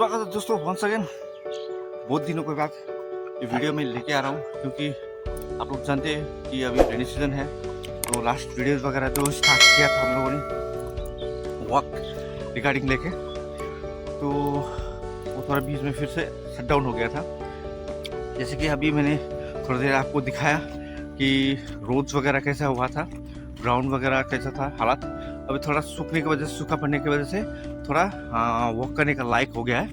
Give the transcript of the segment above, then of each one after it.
स्वागत है दोस्तों वंस अगेन। बहुत दिनों के बाद ये वीडियो में लेके आ रहा हूँ क्योंकि आप लोग जानते हैं कि अभी रेनी सीजन है। तो लास्ट वीडियोस वगैरह जो स्टार्ट किया था हम लोगों ने वॉक रिगार्डिंग लेके, तो वो थोड़ा बीच में फिर से शट डाउन हो गया था। जैसे कि अभी मैंने थोड़ी देर आपको दिखाया कि रोड्स वगैरह कैसा हुआ था, ग्राउंड वगैरह कैसा था हालात। अभी थोड़ा सूखने की वजह से, सूखा पड़ने की वजह से थोड़ा वॉक करने का लायक हो गया है।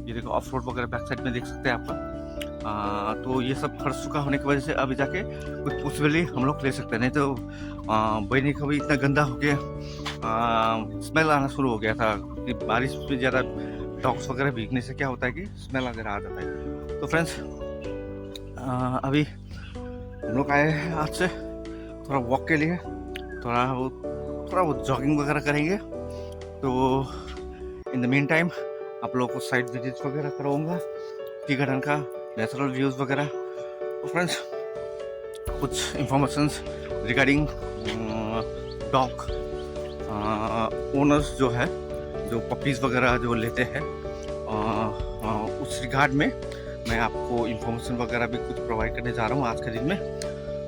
ये देखो ऑफ रोड वगैरह बैक साइड में देख सकते हैं आपका। तो ये सब थोड़ा सूखा होने की वजह से अभी जाके कुछ पॉसिबली हम लोग ले सकते हैं, नहीं तो बहने कभी इतना गंदा हो गया, स्मेल आना शुरू हो गया था कि बारिश में ज़्यादा डॉग्स वगैरह भीगने से क्या होता है कि स्मेल वगैरह आ जाता है। तो फ्रेंड्स अभी हम लोग आए हैं आज से थोड़ा वॉक के लिए, थोड़ा वो जॉगिंग वगैरह करेंगे। तो इन द मीन टाइम आप लोगों को साइड विजिट्स वगैरह कराऊंगा, टी गार्डन का नेचुरल व्यूज़ वगैरह। तो फ्रेंड्स कुछ इंफॉर्मेशंस रिगार्डिंग डॉग ओनर्स जो है, जो पपीज़ वगैरह जो लेते हैं, उस रिगार्ड में मैं आपको इंफॉर्मेशन वगैरह भी कुछ प्रोवाइड करने जा रहा हूँ आज के दिन में।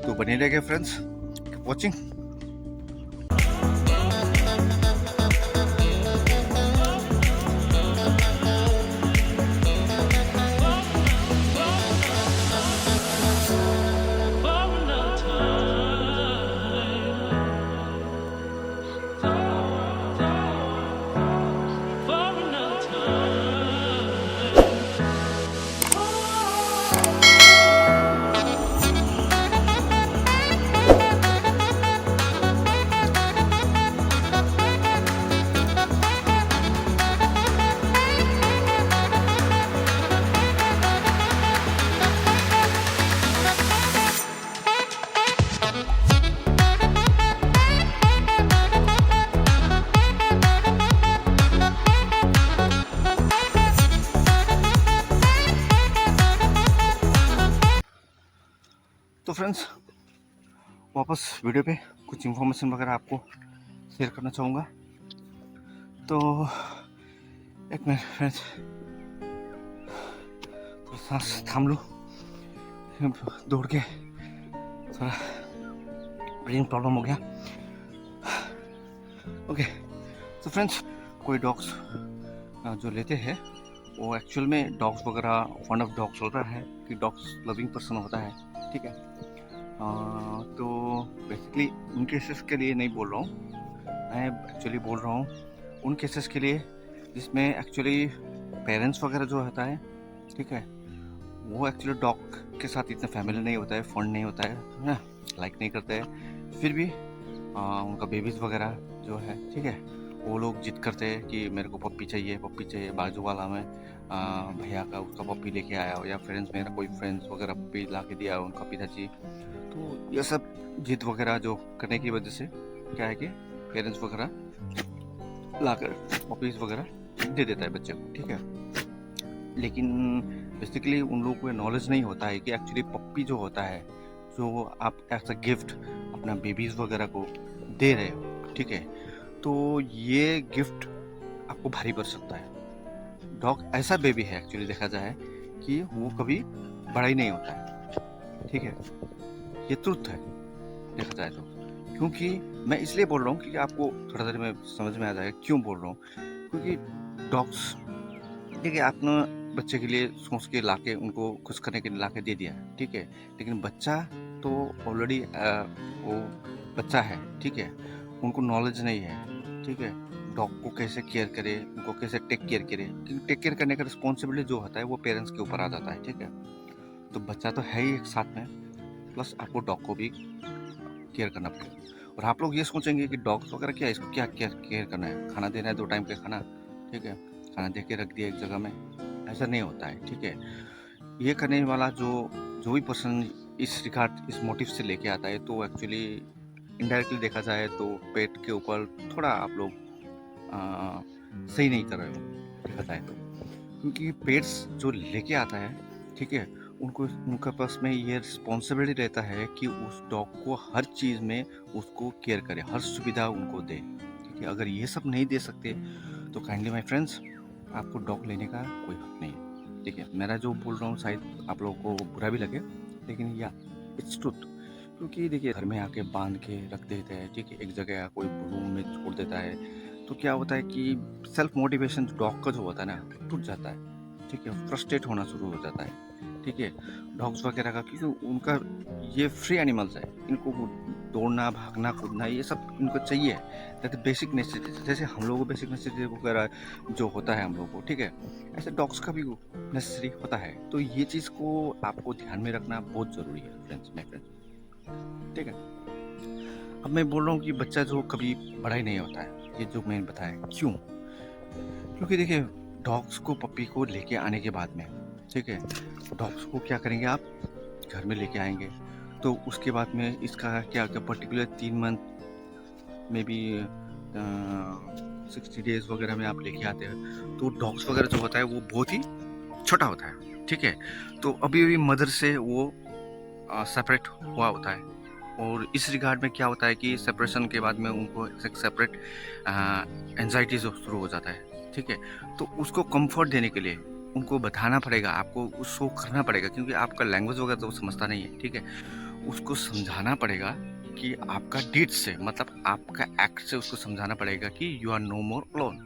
तो बने रहिए फ्रेंड्स, कीप वॉचिंग। तो फ्रेंड्स वापस वीडियो पे कुछ इंफॉर्मेशन वगैरह आपको शेयर करना चाहूँगा। तो एक मिनट फ्रेंड्स, तो सांस थाम लो, दौड़ के थोड़ा ब्रीदिंग प्रॉब्लम हो गया। ओके, तो फ्रेंड्स कोई डॉग्स जो लेते हैं वो एक्चुअल में डॉग्स वगैरह फंड ऑफ डॉग्स होता है कि डॉग्स लविंग पर्सन होता है, ठीक है। तो बेसिकली उन केसेस के लिए नहीं बोल रहा हूँ, मैं एक्चुअली बोल रहा हूँ उन केसेस के लिए जिसमें एक्चुअली पेरेंट्स वगैरह जो होता है, ठीक है, वो एक्चुअली डॉग के साथ इतना फैमिली नहीं होता है, फंड नहीं होता है ना, लाइक नहीं करते हैं। फिर भी उनका बेबीज़ वगैरह जो है, ठीक है, वो लोग जिद करते हैं कि मेरे को पप्पी चाहिए, पप्पी चाहिए। बाजू वाला में भैया का उसका पप्पी लेके आया हो, या फ्रेंड्स मेरा कोई फ्रेंड्स वगैरह पप्पी ला के दिया हो, उनका पिताजी। तो ये सब जिद वगैरह जो करने की वजह से क्या है कि पेरेंट्स वगैरह लाकर पपीज़ वगैरह दे देता है बच्चे को, ठीक है। लेकिन बेसिकली उन लोगों को नॉलेज नहीं होता है कि एक्चुअली पप्पी जो होता है, जो आप एज अ गिफ्ट अपना बेबीज़ वगैरह को दे रहे हो, ठीक है, तो ये गिफ्ट आपको भारी पड़ सकता है। डॉग ऐसा बेबी है एक्चुअली देखा जाए कि वो कभी बड़ा ही नहीं होता है, ठीक है, ये ट्रुथ है देखा जाए तो। क्योंकि मैं इसलिए बोल रहा हूँ कि आपको थोड़ा देर में समझ में आ जाएगा क्यों बोल रहा हूँ। क्योंकि डॉग्स, ठीक है, आपने बच्चे के लिए सोच के लाके उनको खुश करने के लिए लाके दे दिया, ठीक है, लेकिन बच्चा तो ऑलरेडी वो बच्चा है, ठीक है, उनको नॉलेज नहीं है, ठीक है, डॉग को कैसे केयर करे, उनको कैसे टेक केयर करे, क्योंकि टेक केयर करने का रिस्पॉन्सिबिलिटी जो होता है वो पेरेंट्स के ऊपर आ जाता है, ठीक है। तो बच्चा तो है ही एक साथ में, प्लस आपको डॉग को भी केयर करना पड़ेगा। और आप लोग ये सोचेंगे कि डॉग्स वगैरह क्या, इसको क्या केयर करना है, खाना देना है 2 टाइम का खाना, ठीक है, खाना दे के रख दिया एक जगह में, ऐसा नहीं होता है, ठीक है। ये करने वाला जो भी पर्सन इस रिगार्ड, इस मोटिव से लेके आता है, तो एक्चुअली इनडायरेक्टली देखा जाए तो पेट के ऊपर थोड़ा आप लोग सही नहीं कर रहे हो देखा जाए तो। क्योंकि पेट्स जो लेके आता है, ठीक है, उनका पास में ये रिस्पॉन्सिबिलिटी रहता है कि उस डॉग को हर चीज़ में उसको केयर करे, हर सुविधा उनको दे, ठीक है। अगर ये सब नहीं दे सकते तो काइंडली माय फ्रेंड्स आपको डॉग लेने का कोई हक नहीं है। ठीक है, मेरा जो बोल रहा हूँ शायद आप लोगों को बुरा भी लगे, लेकिन या इट्स ट्रुथ। क्योंकि देखिए घर में आके बांध के रख देते हैं, ठीक है, एक जगह कोई रूम में छोड़ देता है, तो क्या होता है कि सेल्फ मोटिवेशन डॉग का जो होता है ना टूट जाता है। ठीक है, फ्रस्ट्रेट होना शुरू हो जाता है। ठीक है, डॉग्स वगैरह का, क्योंकि उनका ये फ्री एनिमल्स है, इनको वो दौड़ना भागना कूदना ये सब इनको चाहिए, दैट बेसिक नेसेसिटी। जैसे हम लोगों को बेसिक नेसेसिटी वगैरह जो होता है हम लोग को, ठीक है, ऐसे डॉग्स का भी नेसेसरी होता है। तो ये चीज़ को आपको ध्यान में रखना बहुत ज़रूरी है फ्रेंड्स, माय फ्रेंड्स। ठीक है, अब मैं बोल रहा हूँ कि बच्चा जो कभी बड़ा ही नहीं होता है, ये जो मैंने बताया क्यों। क्योंकि देखिए डॉग्स को, पप्पी को लेके आने के बाद में, ठीक है, डॉग्स को क्या करेंगे आप, घर में लेके आएंगे, तो उसके बाद में इसका क्या क्या पर्टिकुलर 3 मंथ में भी 60 डेज वगैरह में आप लेके आते हैं, तो डॉग्स वगैरह जो होता है वो बहुत ही छोटा होता है। ठीक है, तो अभी अभी मदर से वो सेपरेट हुआ होता है, और इस रिगार्ड में क्या होता है कि सेपरेशन के बाद में उनको एक सेपरेट एंजाइटी जो शुरू हो जाता है। ठीक है, तो उसको कंफर्ट देने के लिए उनको बताना पड़ेगा, आपको उसको करना पड़ेगा, क्योंकि आपका लैंग्वेज वगैरह तो वो समझता नहीं है। ठीक है, उसको समझाना पड़ेगा कि आपका डीड से, मतलब आपका एक्ट से उसको समझाना पड़ेगा कि you are no more alone,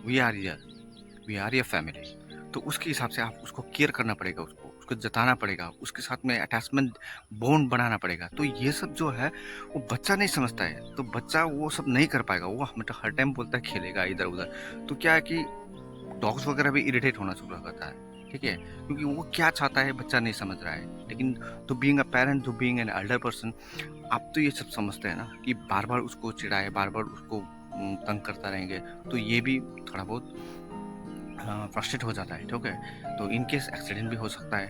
we are here, we are your family. तो उसके हिसाब से आप उसको केयर करना पड़ेगा, उसको जताना पड़ेगा, उसके साथ में अटैचमेंट बॉन्ड बनाना पड़ेगा। तो ये सब जो है वो बच्चा नहीं समझता है, तो बच्चा वो सब नहीं कर पाएगा, वो मतलब हर टाइम बोलता है खेलेगा इधर उधर। तो क्या है कि डॉग्स वगैरह भी इरिटेट होना शुरू करता है। ठीक है, क्योंकि वो क्या चाहता है बच्चा नहीं समझ रहा है। लेकिन to being a parent, to being an elder person, आप तो ये सब समझते हैं ना कि बार बार उसको चिढ़ाए, बार बार उसको तंग करता रहेंगे, तो ये भी थोड़ा बहुत फ्रस्ट्रेट हो जाता है। ठीक है, तो इन केस एक्सीडेंट भी हो सकता है,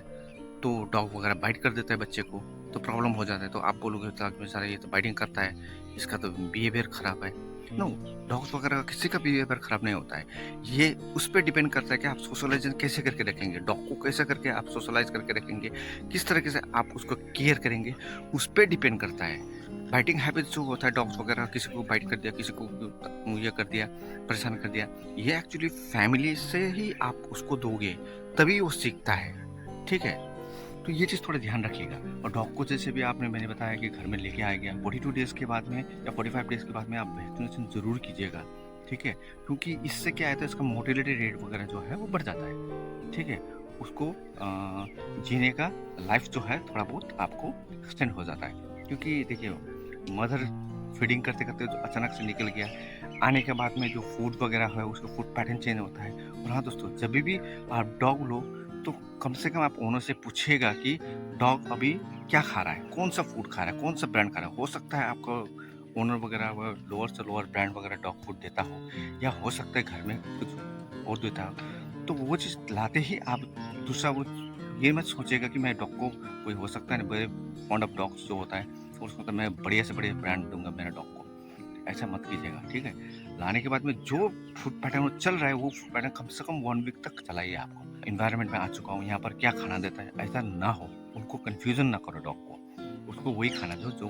तो डॉग वगैरह बाइट कर देता है बच्चे को, तो प्रॉब्लम हो जाता है। तो आप बोलोगे बेचारा ये तो बाइटिंग करता है, इसका तो बिहेवियर खराब है। नो, डॉग्स वगैरह का किसी का बिहेवियर खराब नहीं होता है। ये उस पर डिपेंड करता है कि आप सोशलाइज कैसे करके रखेंगे डॉग को, कैसे करके आप सोशलाइज करके रखेंगे, किस तरीके से आप उसको केयर करेंगे, उस पर डिपेंड करता है। बाइटिंग हैबिट जो होता है डॉग्स वगैरह, किसी को बाइट कर दिया, किसी को ये कर दिया, परेशान कर दिया, ये एक्चुअली फैमिली से ही आप उसको दोगे तभी वो सीखता है। ठीक है, तो ये चीज़ थोड़ा ध्यान रखिएगा। और डॉग को जैसे भी आपने मैंने बताया कि घर में लेके आ गया, 42 डेज़ के बाद में या 45 डेज़ के बाद में आप वैक्सीनेशन ज़रूर कीजिएगा। ठीक है, क्योंकि इससे क्या है, तो इसका मोटिलिटी रेट वगैरह जो है वो बढ़ जाता है। ठीक है, उसको जीने का लाइफ जो है थोड़ा बहुत आपको एक्सटेंड हो जाता है। क्योंकि देखिए मदर फीडिंग करते करते जो अचानक से निकल गया, आने के बाद में जो फूड वगैरह है उसका फूड पैटर्न चेंज होता है। और हाँ दोस्तों, जब भी आप डॉग लो तो कम से कम आप ओनर से पूछिएगा कि डॉग अभी क्या खा रहा है, कौन सा फूड खा रहा है, कौन सा ब्रांड खा रहा है। हो सकता है आपको ओनर वगैरह वो लोअर से लोअर ब्रांड वगैरह डॉग फूड देता हो, या हो सकता है घर में कुछ और देता हो। तो वो चीज़ लाते ही आप दूसरा वो ये मत सोचेगा कि मैं डॉग को, कोई हो सकता है ना बड़े फॉन्ड ऑफ डॉग्स जो होता है, तो उसको तो मैं बढ़िया से बढ़िया ब्रांड दूंगा मेरे डॉग को, ऐसा मत कीजिएगा। ठीक है, लाने के बाद में जो फूड पैटर्न चल रहा है वो फूड पैटर्न कम से कम 1 वीक तक चलाइए। आपको इन्वायरमेंट में आ चुका हूँ, यहाँ पर क्या खाना देता है, ऐसा ना हो, उनको कंफ्यूजन ना करो डॉग को, उसको वही खाना दो जो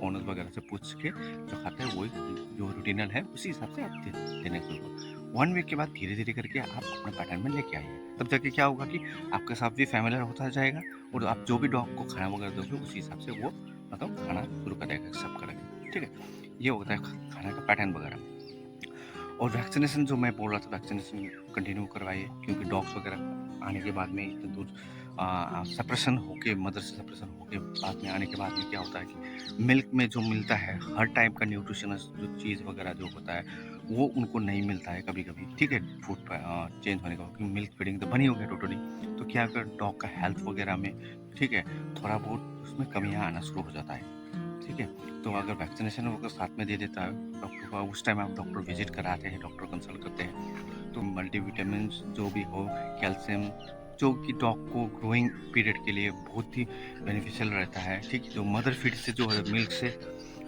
ओनर वगैरह से पूछ के जो खाता है, वही जो रूटीनल है उसी हिसाब से आप देने शुरू करो। 1 वीक के बाद धीरे धीरे करके आप अपने पैटर्न में लेके आइए, तब जाके क्या होगा कि आपके साथ भी फैमिलियर होता जाएगा, और आप जो भी डॉग को खाना वगैरह दोगे उसी हिसाब से वो मतलब खाना शुरू करेगा, सब करेगा। ठीक है, ये होता है खाने का पैटर्न वगैरह। और वैक्सीनेशन जो मैं बोल रहा था, वैक्सीनेशन कंटिन्यू करवाइए, क्योंकि डॉग्स वगैरह आने के बाद में इतने दूर सेपरेशन होके, मदर से सेपरेशन होके बाद में आने के बाद में क्या होता है कि मिल्क में जो मिलता है हर टाइप का न्यूट्रिशनस जो चीज़ वगैरह जो होता है वो उनको नहीं मिलता है कभी कभी। ठीक है, फूड चेंज होने का, क्योंकि मिल्क फीडिंग तो बनी हो गया टोटली, तो क्या अगर डॉग का हेल्थ वगैरह में, ठीक है, थोड़ा बहुत उसमें कमियाँ आना शुरू हो जाता है। ठीक है, तो अगर वैक्सीनेशन वो साथ में दे देता है डॉक्टर का, उस टाइम आप डॉक्टर विजिट कराते हैं, डॉक्टर कंसल्ट करते हैं, तो मल्टीविटामिन जो भी हो, कैल्शियम, जो कि डॉग को ग्रोइंग पीरियड के लिए बहुत ही बेनिफिशियल रहता है। ठीक है, जो मदर फीड से जो है मिल्क से,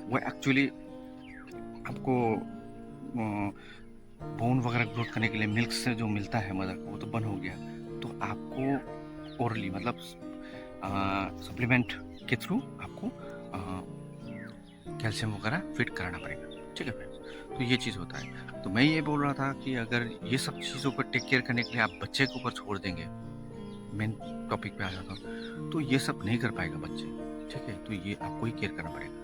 वो एक्चुअली आपको बोन वगैरह ग्रोथ करने के लिए मिल्क से जो मिलता है मदर को, वो तो बंद हो गया, तो आपको ओरली मतलब सप्लीमेंट के थ्रू आपको कैल्शियम वगैरह फिट कराना पड़ेगा। ठीक है फ्रेंड्स, तो ये चीज़ होता है। तो मैं ये बोल रहा था कि अगर ये सब चीज़ों को टेक केयर करने के लिए आप बच्चे के ऊपर छोड़ देंगे, मेन टॉपिक पे आ जाता हूँ, तो ये सब नहीं कर पाएगा बच्चे, ठीक है? तो ये आपको ही केयर करना पड़ेगा।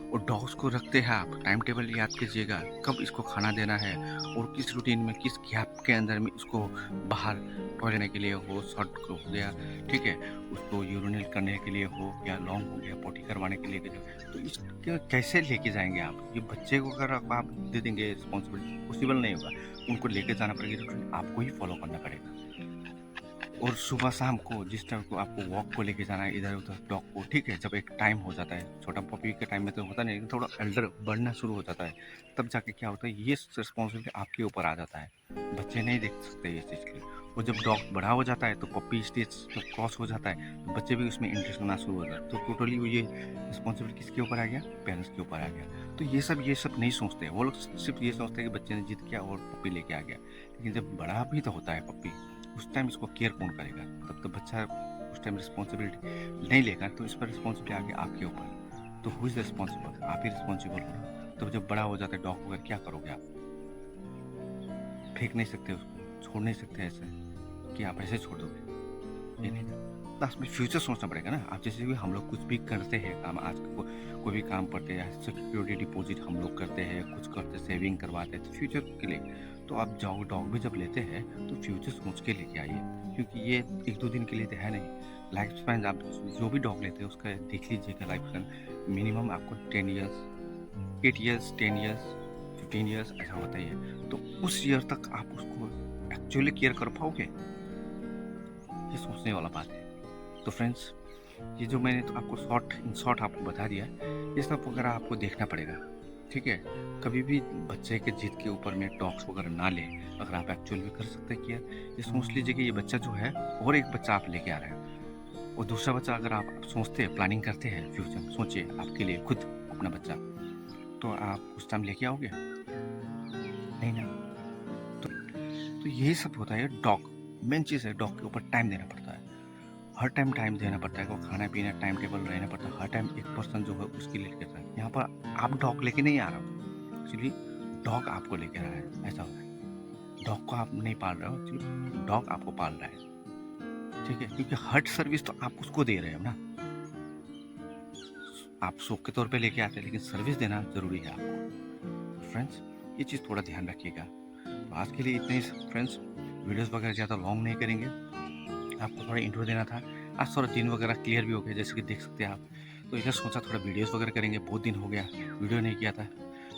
और डॉग्स को रखते हैं आप, टाइम टेबल याद कीजिएगा, कब इसको खाना देना है और किस रूटीन में, किस गैप के अंदर में इसको बाहर टॉयलेट करने के लिए हो, शॉर्ट हो गया, ठीक है? उसको यूरिनल करने के लिए हो या लॉन्ग हो गया, पोटी करवाने के लिए तो इसके कैसे लेके जाएंगे आप? ये बच्चे को अगर आप दे देंगे रिस्पॉन्सिबिलिटी, पॉसिबल नहीं होगा। उनको लेके जाना पड़ेगा, रूटीन आपको ही फॉलो करना पड़ेगा। और सुबह शाम को जिस टाइम को आपको वॉक को लेके जाना है इधर उधर डॉग को, ठीक है? जब एक टाइम हो जाता है, छोटा पपी के टाइम में तो होता नहीं, लेकिन थोड़ा एल्डर बढ़ना शुरू हो जाता है, तब जाके क्या होता है, ये रिस्पॉन्सिबिलिटी आपके ऊपर आ जाता है। बच्चे नहीं देख सकते ये चीज़ की। और जब डॉग बड़ा हो जाता है तो पपी स्टेज जब क्रॉस हो जाता है तो बच्चे भी उसमें इंटरेस्ट होना शुरू हो जाता है। तो टोटली ये रिस्पॉन्सिबिलिटी किसके ऊपर आ गया? पेरेंट्स के ऊपर आ गया। तो ये सब नहीं सोचते, वो लोग सिर्फ ये सोचते हैं कि बच्चे ने जिद किया और पपी लेके आ गया। लेकिन जब बड़ा भी तो होता है पपी, उस टाइम इसको केयर कौन करेगा? तब तो बच्चा उस टाइम रिस्पॉन्सिबिलिटी नहीं लेगा, तो इस पर रिस्पॉन्सिबिलिटी आ गई आपके ऊपर। तो हु इज रिस्पॉन्सिबल? आप ही रिस्पॉन्सिबल हो ना। तो जब बड़ा हो जाता है डॉग वगैरह, क्या करोगे आप? फेंक नहीं सकते उसको, छोड़ नहीं सकते ऐसे कि आप ऐसे छोड़ दोगे, ये नहीं ना। लास्ट में फ्यूचर सोचना पड़ेगा ना। आप जैसे भी हम लोग कुछ भी करते हैं काम, आज कोई भी काम करते हैं, सिक्योरिटी डिपॉजिट हम लोग करते हैं, कुछ करते सेविंग करवाते हैं तो फ्यूचर के लिए। तो आप डॉग भी जब लेते हैं तो फ्यूचर सोच के लेके आइए, क्योंकि ये 1-2 दिन के लिए तो है नहीं। लाइफ स्पैन आप जो भी डॉग लेते हैं उसका देख लीजिएगा, लाइफ स्पैन मिनिमम आपको 10 ईयर्स, 8 ईयर्स, 10 ईयर्स, 15 ईयर्स ऐसा होता ही है। तो उस ईयर तक आप उसको एक्चुअली केयर कर पाओगे? ये सोचने वाला बात है। तो फ्रेंड्स, ये जो मैंने तो आपको इन शॉर्ट आपको बता दिया है, ये सब वगैरह आपको देखना पड़ेगा, ठीक है? कभी भी बच्चे के जिद के ऊपर में डॉग्स वगैरह ना ले। अगर आप एक्चुअल में कर सकते हैं किया, ये सोच लीजिए कि ये बच्चा जो है और एक बच्चा आप लेके आ रहे हैं, और दूसरा बच्चा अगर आप सोचते हैं, प्लानिंग करते हैं फ्यूचर में, सोचिए आपके लिए खुद अपना बच्चा, तो आप उस टाइम लेके आओगे? नहीं ना। तो यही सब होता है। डॉग मेन चीज़ है, डॉग के ऊपर टाइम देना पड़ता है, हर टाइम देना पड़ता है, वो खाना पीना टाइम टेबल रहना पड़ता है, हर टाइम एक पर्सन जो है उसके लिए लेकर है। यहाँ पर आप डॉग लेके नहीं आ रहा हो, एक्चुअली डॉग आपको लेकर आ रहा है, ऐसा होता है। डॉग को आप नहीं पाल रहे हो, एक्चुअली डॉग आपको पाल रहा है, ठीक है? क्योंकि हर सर्विस तो आप उसको दे रहे हो ना। आप शौक के तौर पे लेके आते हैं, लेकिन सर्विस देना ज़रूरी है आपको। फ्रेंड्स, ये चीज़ थोड़ा ध्यान रखिएगा। तो आज के लिए इतने ही फ्रेंड्स, वीडियोस वगैरह ज़्यादा लॉन्ग नहीं करेंगे, आपको थोड़ा इंट्रो देना था। आज थोड़ा दिन वगैरह क्लियर भी हो गया, जैसे कि देख सकते हैं आप। तो इधर सोचा थोड़ा वीडियोस वगैरह करेंगे, बहुत दिन हो गया वीडियो नहीं किया था।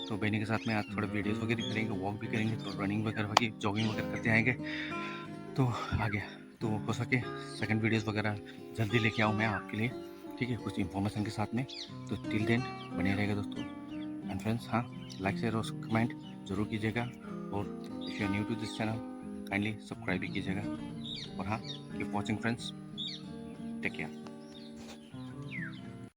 तो बहनी के साथ में आज थोड़ा वीडियोस वगैरह करेंगे, वॉक भी करेंगे, तो रनिंग वगैरह होगी, जॉगिंग वगैरह करते आएंगे। तो आ गया, तो हो सके सेकंड वीडियोस वगैरह जल्दी लेके आऊँ मैं आपके लिए, ठीक है? कुछ इन्फॉर्मेशन के साथ में। तो टिल देन बने रहेगा दोस्तों एंड फ्रेंड्स। हाँ, लाइक शेयर और कमेंट जरूर कीजिएगा, और if you are new to this channel kindly subscribe भी कीजिएगा। और हाँ, keep watching friends, take care.